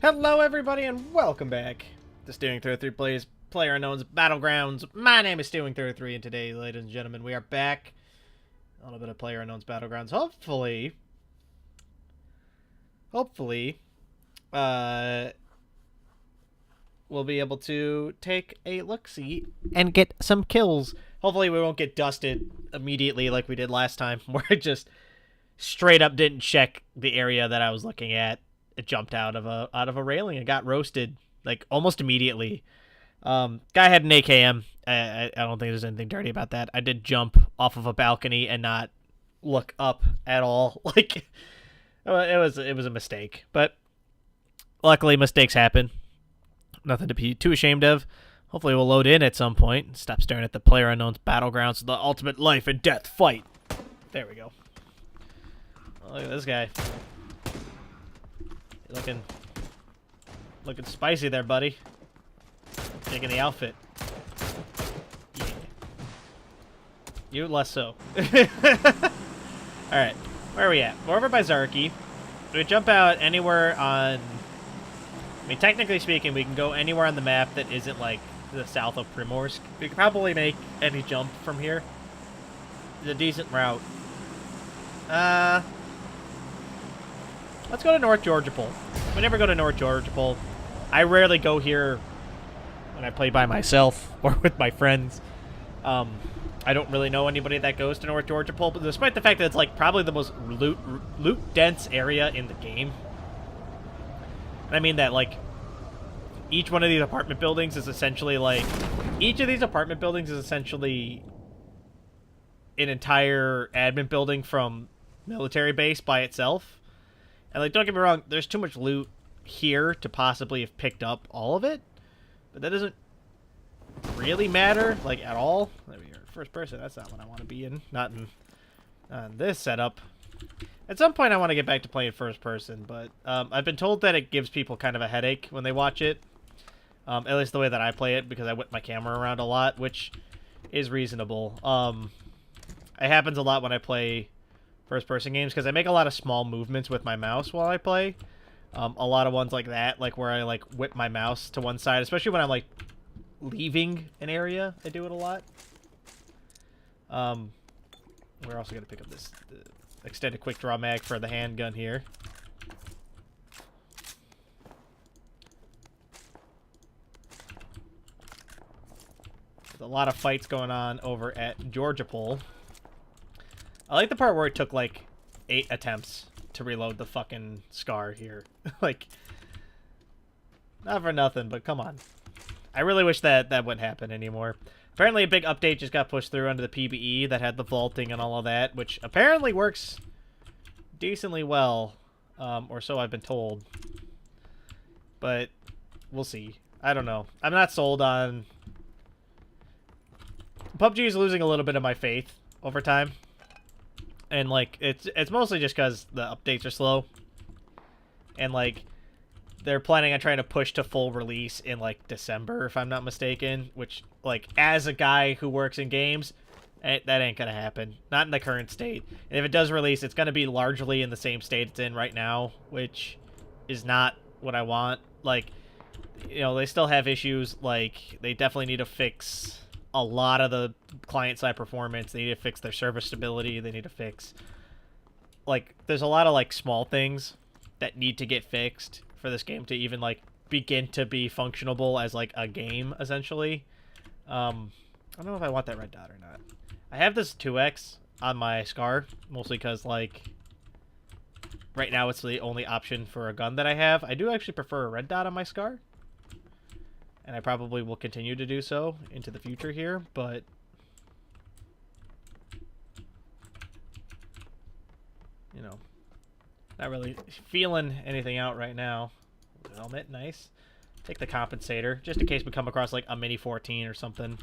Hello everybody and welcome back to Stealwing33 Plays Playerunknown's Battlegrounds. My name is Stealwing33 and today, ladies and gentlemen, we are back. A little bit of Playerunknown's Battlegrounds. Hopefully, we'll be able to take a look-see and get some kills. Hopefully we won't get dusted immediately like we did last time, where I just straight up didn't check the area that I was looking at. It jumped out of a railing and got roasted like almost immediately. Guy had an AKM. I don't think there's anything dirty about that. I did jump off of a balcony and not look up at all. Like it was a mistake, but luckily mistakes happen. Nothing to be too ashamed of. Hopefully we'll load in at some point. Stop staring at the Playerunknown's Battlegrounds, the ultimate life and death fight. There we go. Oh, look at this guy. Looking spicy there, buddy. Taking the outfit. Yeah. You less so. Alright, where are we at? We're over by Zarky. Do we jump out anywhere on... I mean, technically speaking, we can go anywhere on the map that isn't, like, the south of Primorsk. We could probably make any jump from here. It's a decent route. Let's go to North Georgopol. We never go to North Georgopol. I rarely go here when I play by myself or with my friends. I don't really know anybody that goes to North Georgopol, but despite the fact that it's like probably the most loot-dense area in the game. And I mean that, like, each one of these apartment buildings is essentially, like... Each of these apartment buildings is essentially an entire admin building from military base by itself. And, like, don't get me wrong, there's too much loot here to possibly have picked up all of it. But that doesn't really matter, like, at all. There we go. First person, that's not what I want to be in. Not in this setup. At some point, I want to get back to playing first person, but I've been told that it gives people kind of a headache when they watch it. At least the way that I play it, because I whip my camera around a lot, which is reasonable. It happens a lot when I play first-person games, because I make a lot of small movements with my mouse while I play. A lot of ones like that, like where I like whip my mouse to one side, especially when I'm like leaving an area. I do it a lot. We're also gonna pick up this extended quick draw mag for the handgun here. There's a lot of fights going on over at Georgopol. I like the part where it took, like, 8 attempts to reload the fucking Scar here. Like, not for nothing, but come on. I really wish that wouldn't happen anymore. Apparently a big update just got pushed through under the PBE that had the vaulting and all of that, which apparently works decently well, or so I've been told. But we'll see. I don't know. I'm not sold on... PUBG is losing a little bit of my faith over time. And, like, it's mostly just because the updates are slow. And, like, they're planning on trying to push to full release in, like, December, if I'm not mistaken. Which, like, as a guy who works in games, that ain't gonna happen. Not in the current state. And if it does release, it's gonna be largely in the same state it's in right now, which is not what I want. Like, you know, they still have issues. Like, they definitely need to fix a lot of the client-side performance. They need to fix their server stability. They need to fix... Like, there's a lot of, like, small things that need to get fixed for this game to even, like, begin to be functionable as, like, a game, essentially. I don't know if I want that red dot or not. I have this 2X on my Scar, mostly because, like, right now it's the only option for a gun that I have. I do actually prefer a red dot on my Scar. And I probably will continue to do so into the future here, but... You know, not really feeling anything out right now. Helmet, nice. Take the compensator, just in case we come across, like, a Mini 14 or something.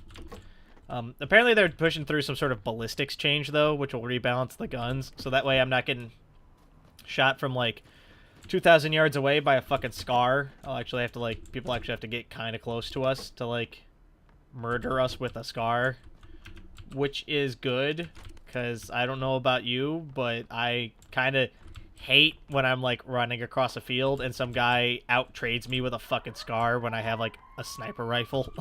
Apparently they're pushing through some sort of ballistics change, though, which will rebalance the guns. So that way I'm not getting shot from, like, 2,000 yards away by a fucking Scar. I'll actually have to, like, people actually have to get kind of close to us to, like, murder us with a Scar. Which is good, because I don't know about you, but I kind of hate when I'm like running across a field and some guy out trades me with a fucking SCAR when I have like a sniper rifle.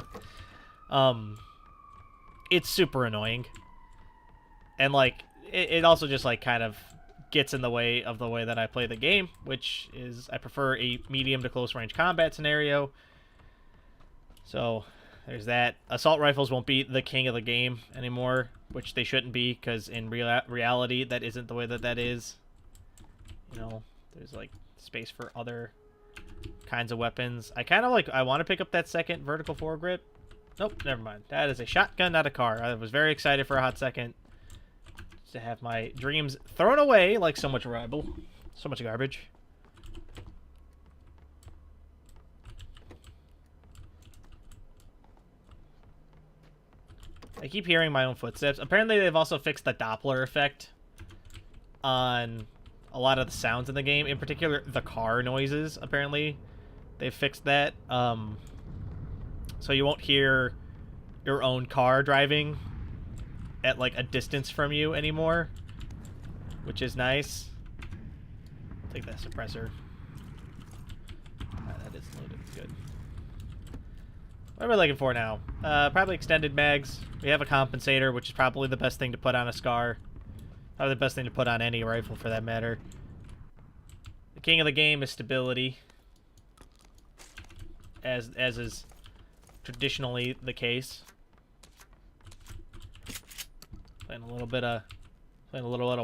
It's super annoying. And like it also just like kind of gets in the way of the way that I play the game, which is I prefer a medium to close range combat scenario. So there's that. Assault rifles won't be the king of the game anymore, which they shouldn't be, because in reality that isn't the way that that is. You know, there's like space for other kinds of weapons. I kind of like, I want to pick up that second vertical foregrip. Nope, never mind. That is a shotgun, not a car. I was very excited for a hot second to have my dreams thrown away like so much rubble. So much garbage. I keep hearing my own footsteps. Apparently they've also fixed the Doppler effect on a lot of the sounds in the game. In particular, the car noises, apparently. They've fixed that. So you won't hear your own car driving at like a distance from you anymore, which is nice. I'll take that suppressor. That is loaded. Good. What am I looking for now? Probably extended mags. We have a compensator, which is probably the best thing to put on a SCAR. Probably the best thing to put on any rifle, for that matter. The king of the game is stability, as is traditionally the case. Playing a little bit of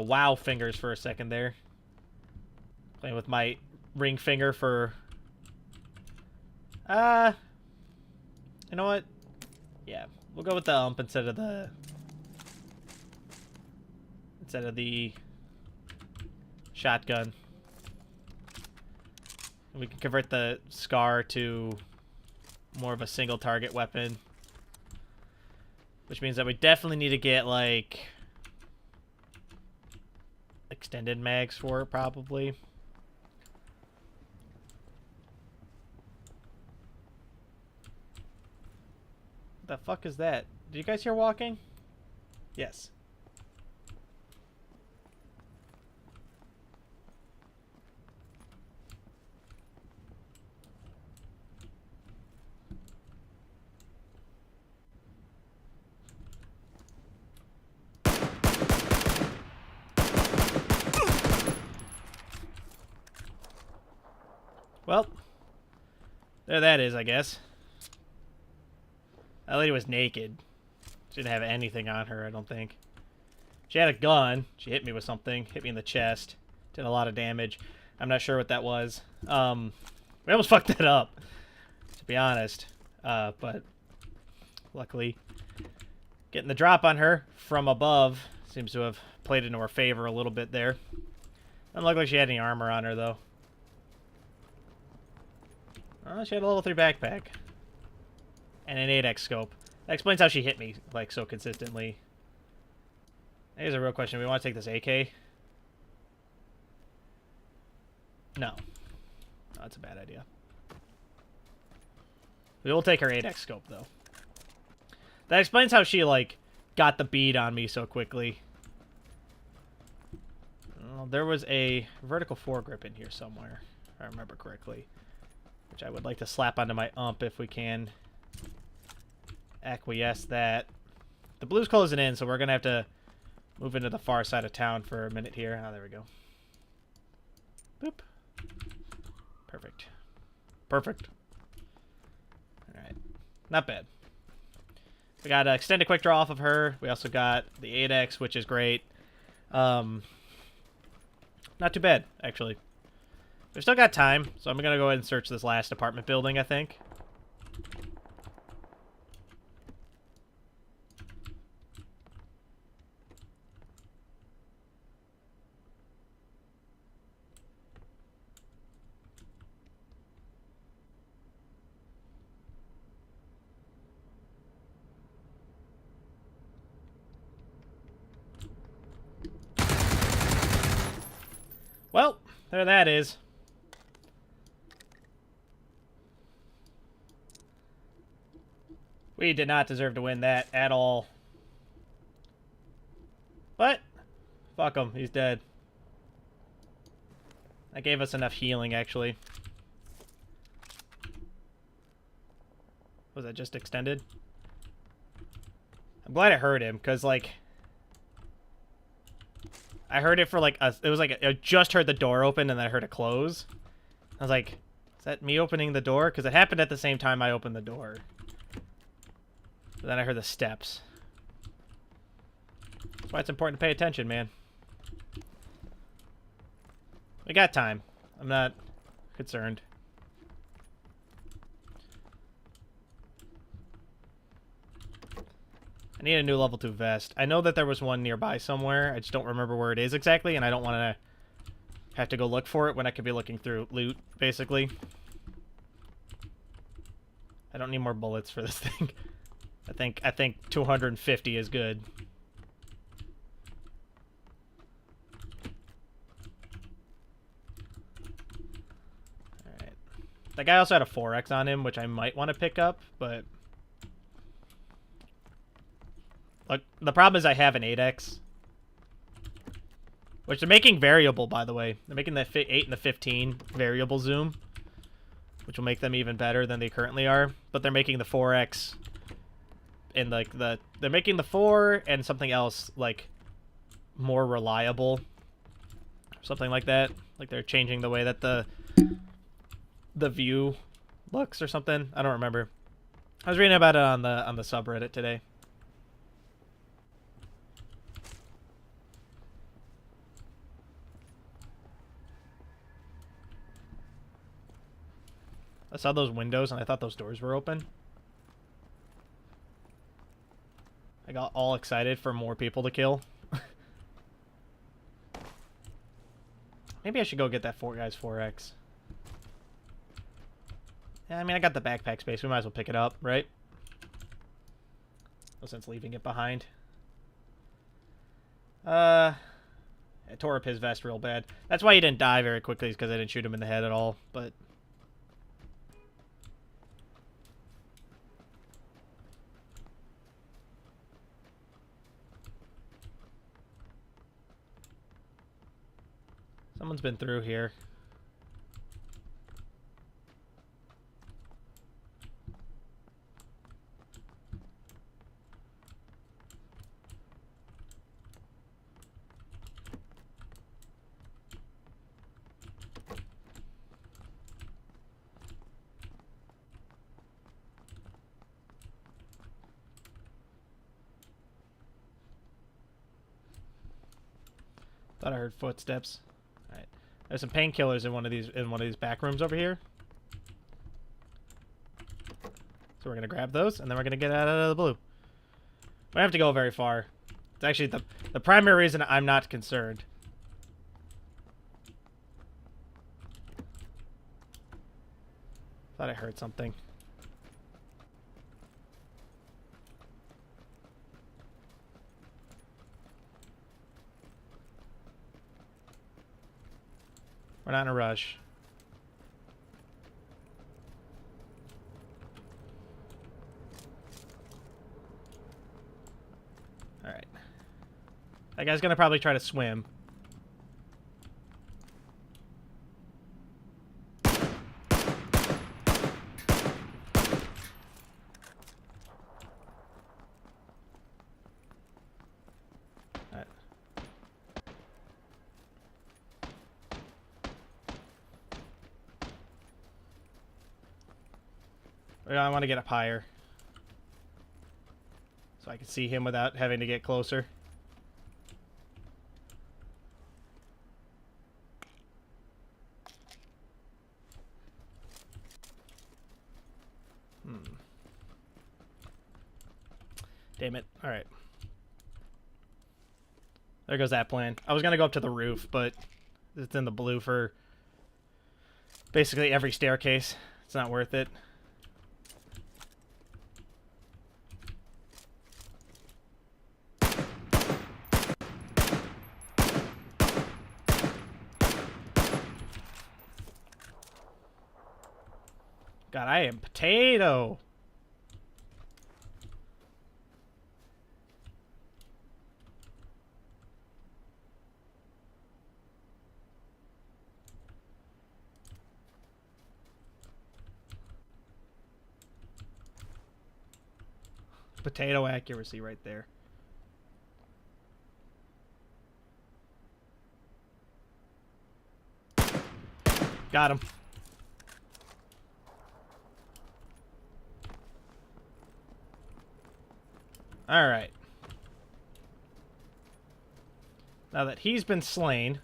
WoW fingers for a second there. Playing with my ring finger for. You know what? Yeah, we'll go with the ump instead of the shotgun. We can convert the SCAR to more of a single target weapon, which means that we definitely need to get like extended mags for it, probably. What the fuck is that? Did you guys hear walking? Yes. Well, there that is, I guess. That lady was naked. She didn't have anything on her, I don't think. She had a gun. She hit me with something. Hit me in the chest. Did a lot of damage. I'm not sure what that was. We almost fucked that up, to be honest. But luckily, getting the drop on her from above seems to have played into her favor a little bit there. Doesn't look like she had any armor on her, though. Oh, she had a level 3 backpack. And an 8x scope. That explains how she hit me, like, so consistently. Here's a real question. We want to take this AK? No. No, that's a bad idea. We will take her 8x scope, though. That explains how she, like, got the bead on me so quickly. Well, there was a vertical foregrip in here somewhere, if I remember correctly. Which I would like to slap onto my ump if we can acquiesce that. The blue's closing in, so we're going to have to move into the far side of town for a minute here. Oh, there we go. Boop. Perfect. Perfect. Alright. Not bad. We got extended quick draw off of her. We also got the 8x, which is great. Not too bad, actually. We've still got time, so I'm going to go ahead and search this last apartment building, I think. Well, there that is. We did not deserve to win that at all. But, fuck him. He's dead. That gave us enough healing, actually. Was that just extended? I'm glad I heard him, because, like... I heard it for, like, it was like, I just heard the door open, and then I heard it close. I was like, is that me opening the door? Because it happened at the same time I opened the door. But then I heard the steps. That's why it's important to pay attention, man. We got time. I'm not concerned. I need a new level 2 vest. I know that there was one nearby somewhere. I just don't remember where it is exactly, and I don't want to have to go look for it when I could be looking through loot, basically. I don't need more bullets for this thing. I think 250 is good. Alright. That guy also had a 4x on him, which I might want to pick up, but... Look, the problem is I have an 8x. Which they're making variable, by the way. They're making the 8 and the 15 variable zoom. Which will make them even better than they currently are. But they're making the 4x... And, like, they're making the 4 and something else, like, more reliable. Something like that. Like, they're changing the way that the view looks or something. I don't remember. I was reading about it on the subreddit today. I saw those windows and I thought those doors were open. I got all excited for more people to kill. Maybe I should go get that guy's 4x. Yeah, I mean, I got the backpack space. We might as well pick it up, right? No sense leaving it behind. I tore up his vest real bad. That's why he didn't die very quickly, is because I didn't shoot him in the head at all, but... Someone's been through here. Thought I heard footsteps. All right. There's some painkillers in one of these back rooms over here. So we're gonna grab those, and then we're gonna get out of the blue. We don't have to go very far. It's actually the primary reason I'm not concerned. Thought I heard something. We're not in a rush. Alright. That guy's gonna probably try to swim. Alright. I want to get up higher. So I can see him without having to get closer. Damn it. Alright. There goes that plan. I was going to go up to the roof, but it's in the blue for basically every staircase. It's not worth it. God, I am potato. potato accuracy right there. Got him. Alright. Now that he's been slain,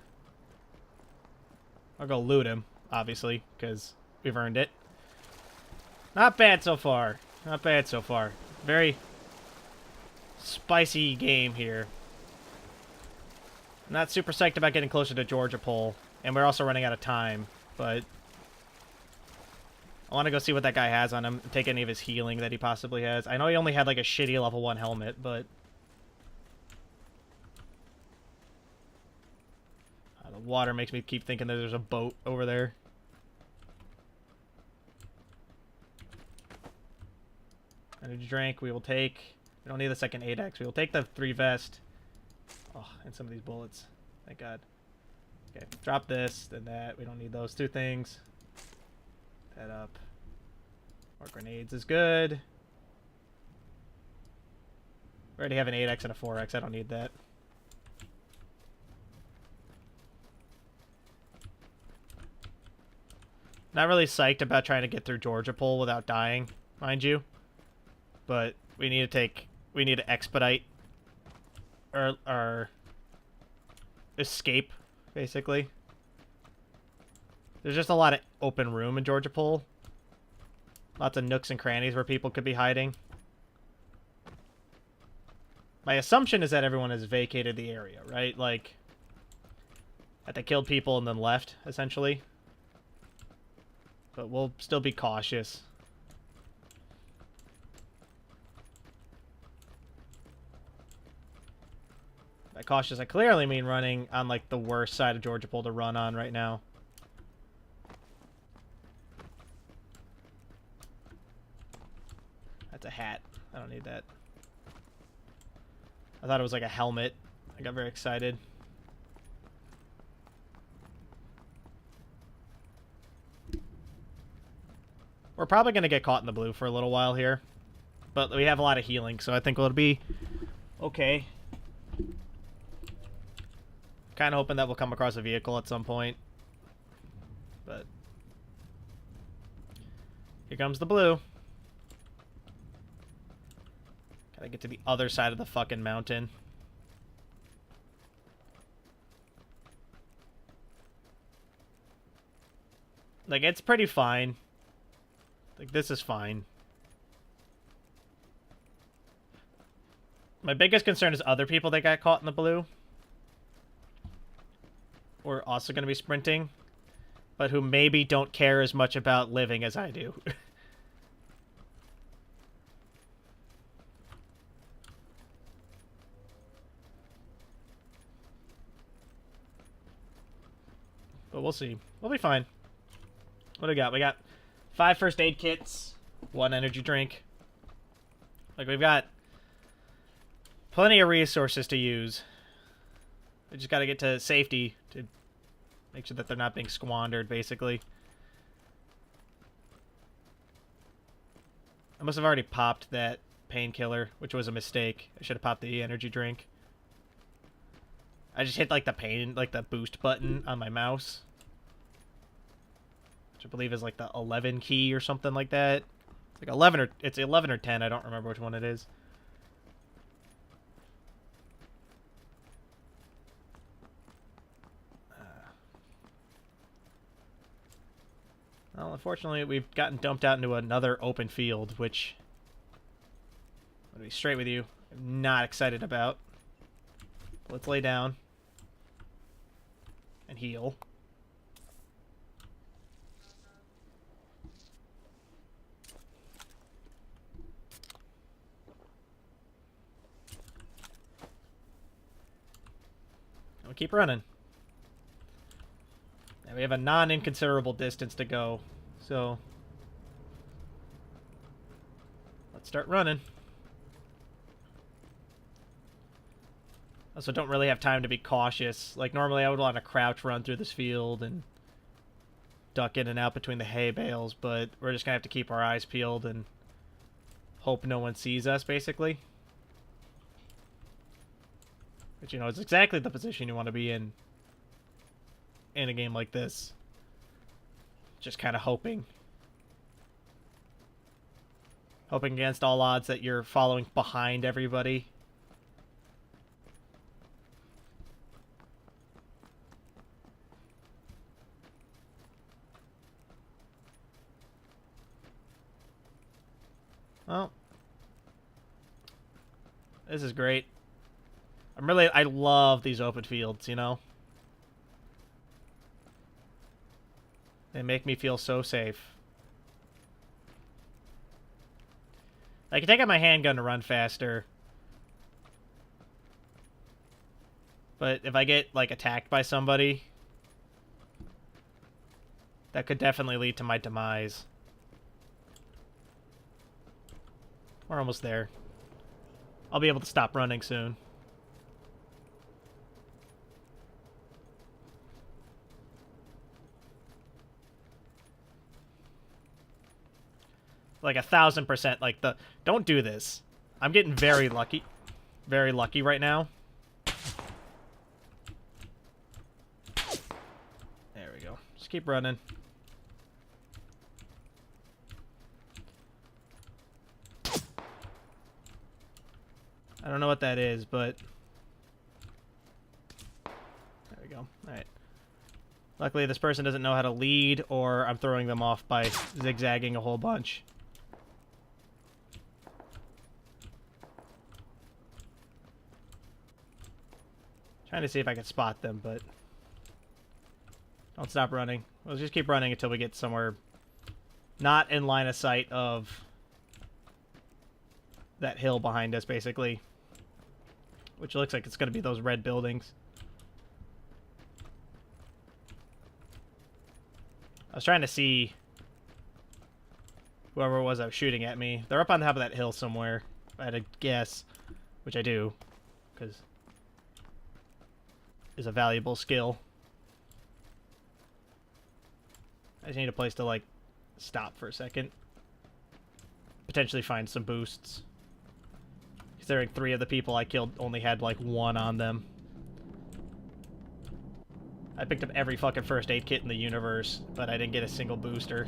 I'll go loot him, obviously, because we've earned it. Not bad so far. Not bad so far. Very spicy game here. I'm not super psyched about getting closer to Georgia Pole, and we're also running out of time, but I want to go see what that guy has on him, take any of his healing that he possibly has. I know he only had like a shitty level 1 helmet, but the water makes me keep thinking that there's a boat over there. Energy drink we will take. We don't need the second 8x. We will take the 3 vest. Oh, and some of these bullets. Thank God. Okay, drop this, then that. We don't need those 2 things. That up. More grenades is good. We already have an 8x and a 4x. I don't need that. Not really psyched about trying to get through Georgia Pole without dying, mind you. But we need to expedite our escape, basically. There's just a lot of open room in Georgia Pole. Lots of nooks and crannies where people could be hiding. My assumption is that everyone has vacated the area, right? Like, that they killed people and then left, essentially. But we'll still be cautious. By cautious, I clearly mean running on, like, the worst side of Georgia Pole to run on right now. That's a hat. I don't need that. I thought it was like a helmet. I got very excited. We're probably going to get caught in the blue for a little while here. But we have a lot of healing, so I think it'll be okay. Kind of hoping that we'll come across a vehicle at some point. But here comes the blue. Gotta get to the other side of the fucking mountain. Like, it's pretty fine. Like, this is fine. My biggest concern is other people that got caught in the blue. Or also going to be sprinting. But who maybe don't care as much about living as I do. But we'll see. We'll be fine. What do we got? We got 5 first aid kits, 1 energy drink. Like, we've got plenty of resources to use. We just got to get to safety to make sure that they're not being squandered, basically. I must have already popped that painkiller, which was a mistake. I should have popped the energy drink. I just hit, like, the boost button on my mouse. Which I believe is, like, the 11 key or something like that. It's like 11 or... It's 11 or 10. I don't remember which one it is. Well, unfortunately, we've gotten dumped out into another open field, which... I'm going to be straight with you. I'm not excited about. Let's lay down. And heal. And we'll keep running. And we have a non-inconsiderable distance to go. So... let's start running. Also, don't really have time to be cautious. Like, normally I would want to crouch run through this field and duck in and out between the hay bales, but we're just going to have to keep our eyes peeled and hope no one sees us, basically. Which, you know, is exactly the position you want to be in a game like this. Just kind of hoping. Hoping against all odds that you're following behind everybody. Well, this is great. I love these open fields, you know? They make me feel so safe. I can take out my handgun to run faster. But if I get, like, attacked by somebody, that could definitely lead to my demise. We're almost there. I'll be able to stop running soon. Like 1,000%, like don't do this. I'm getting very lucky right now. There we go. Just keep running. I don't know what that is, but there we go. Alright. Luckily, this person doesn't know how to lead, or I'm throwing them off by zigzagging a whole bunch. Trying to see if I can spot them, but don't stop running. We'll just keep running until we get somewhere not in line of sight of that hill behind us, basically. Which looks like it's going to be those red buildings. I was trying to see whoever it was that was shooting at me. They're up on top of that hill somewhere, if I had to guess, which I do, because it's a valuable skill. I just need a place to, like, stop for a second. Potentially find some boosts. Considering 3 of the people I killed only had, like, 1 on them. I picked up every fucking first aid kit in the universe, but I didn't get a single booster.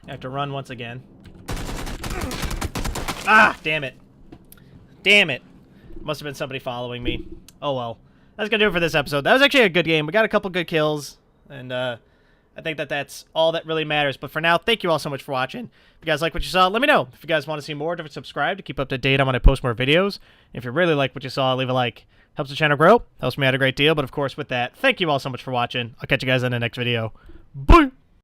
I have to run once again. Ah, damn it. Damn it. Must have been somebody following me. Oh well. That's going to do it for this episode. That was actually a good game. We got a couple good kills, and I think that that's all that really matters. But for now, thank you all so much for watching. If you guys like what you saw, let me know. If you guys want to see more, don't subscribe to keep up to date on when I post more videos. If you really like what you saw, leave a like. Helps the channel grow. Helps me out a great deal. But of course, with that, thank you all so much for watching. I'll catch you guys in the next video. Bye!